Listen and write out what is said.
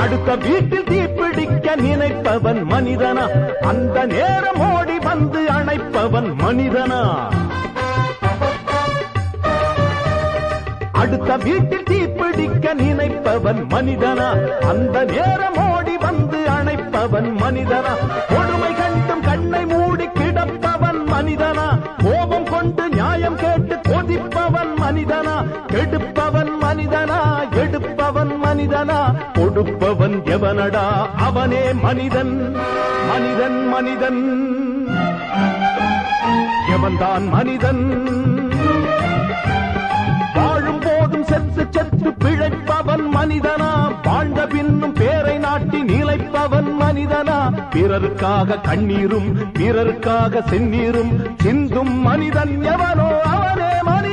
அடுத்த வீட்டில் தீப்பிடிக்க நினைப்பவன் மனிதனா அந்த நேரம் ஓடி வந்து அணைப்பவன் மனிதனா அடுத்த வீட்டில் தீப்பிடிக்க நினைப்பவன் மனிதனா அந்த நேரம் ஓடி வந்து அணைப்பவன் மனிதனா கொடுமை கண்டும் கண்ணை மூடி கிடப்பவன் மனிதனா கோபம் கொண்டு நியாயம் கேட்டு கொதிப்பவன் மனிதனா கெடுப்பவன் மனிதனா எடுப்பவன் மனிதனா கொடுப்பவன் எவனடா அவனே மனிதன் மனிதன் மனிதன் எவன்தான் மனிதன் வாழும் போதும் செத்து செத்து பிழைப்பவன் மனிதனா வாழ்ந்த பின்னும் பேரை நாட்டி நிலைப்பவன் மனிதனா பிறருக்காக கண்ணீரும் பிறருக்காக செந்நீரும் சிந்தும் மனிதன் எவனோ அவனே மனிதன்